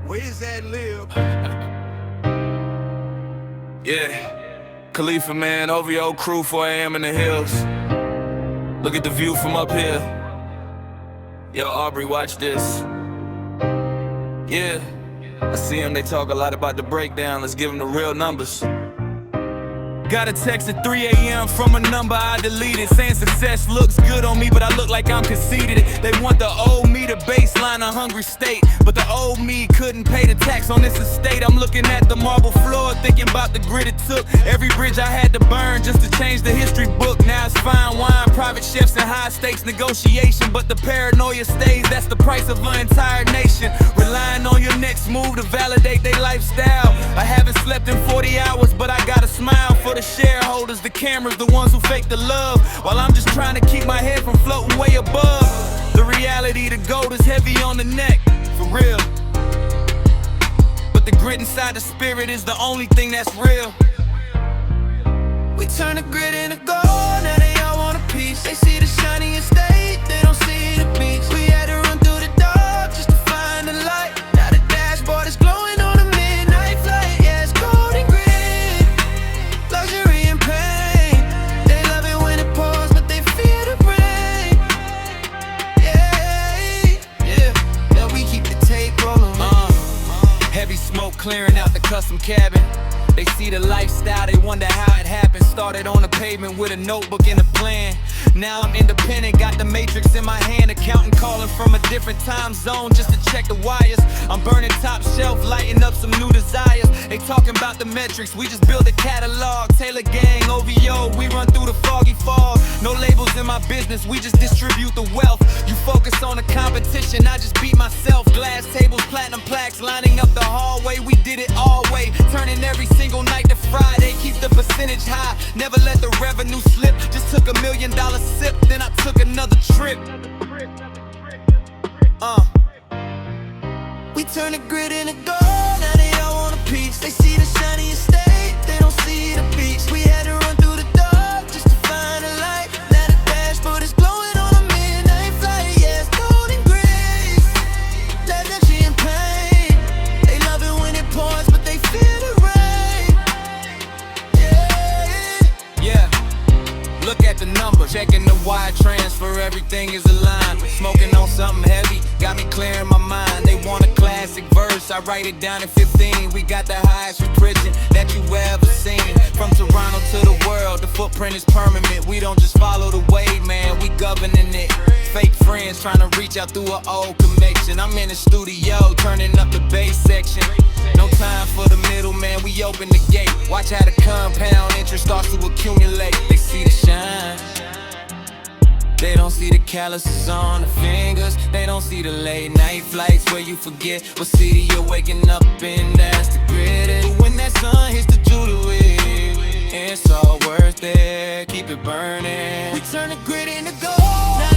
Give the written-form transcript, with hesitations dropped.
Where's that live? Yeah, Khalifa, man, OVO crew, 4 a.m. in the hills. Look at the view from up here. Yo, Aubrey, watch this. Yeah, I see them, they talk a lot about the breakdown. Let's give them the real numbers. Got a text at 3 a.m. from a number I deleted, saying success looks good on me, but I look like I'm conceited. They want the old me to baseline a hungry state, but the old me couldn't pay the tax on this estate. I'm looking at the marble floor, thinking about the grit it took. Every bridge I had to burn just to change the history book. Now it's fine wine, private chefs, and high stakes negotiation, but the paranoia stays. That's the price of an entire nation, relying on your next move to validate their lifestyle. I haven't slept in 40 hours, but I got a smile for the shareholders, the cameras, the ones who fake the love, while I'm just trying to keep my head from floating way above. The reality, the gold is heavy on the neck, for real, but the grit inside the spirit is the only thing that's real. We turn the grit into gold, now they all want a piece. They see the shiny estate, they don't see the beats. We had to run through the dark just to find the light. Now the dashboard is glowing on a midnight flight. Yeah, it's gold and grit, luxury and pain. They love it when it pours, but they fear the rain. Yeah, we keep the tape rolling. Heavy smoke clearing out the custom cabin. They see the lifestyle, they wonder how it happened. Started on the pavement with a notebook and a plan. Now I'm independent, got the matrix in my hand. Accountant calling from a different time zone just to check the wires. I'm burning top shelf, lighting up some new desires. They talking about the metrics, we just build a catalog. Taylor Gang, OVO, we run through the foggy fog. No labels in my business, we just distribute the wealth. You focus on the competition, I just beat myself. Glass tables, platinum plaques, lining up the hallway. We did it all way, turning every single night to Friday. Keep the percentage high, never let the revenue slip. Just took $1 million sip, then I took another trip. We turn the grit into gold, now they all want a piece. They see the shiny estate, they don't see the beats. We had to run through the dark just to find a light. Now the dashboard is glowing on a midnight flight. Yeah, it's gold and gray, luxury and pain. They love it when it pours, but they fear the rain. Yeah, look at the number, checking the wire transfer, everything is aligned. Smoking on something heavy, got me clearing my mind. They want a classic verse, I write it down in 15. We got the highest restriction that you ever seen. From Toronto to the world, the footprint is permanent. We don't just follow the wave, man, we governing it. Fake friends trying to reach out through an old connection. I'm in the studio, turning up the bass section. No time for the middleman, we open the gate. Watch how the compound interest starts to accumulate. They see the shine, they don't see the calluses on the fingers. They don't see the late night flights where you forget what city you're waking up in. That's the grit. But when that sun hits the jewelry, it's all worth it. Keep it burning. We turn the grit into gold, now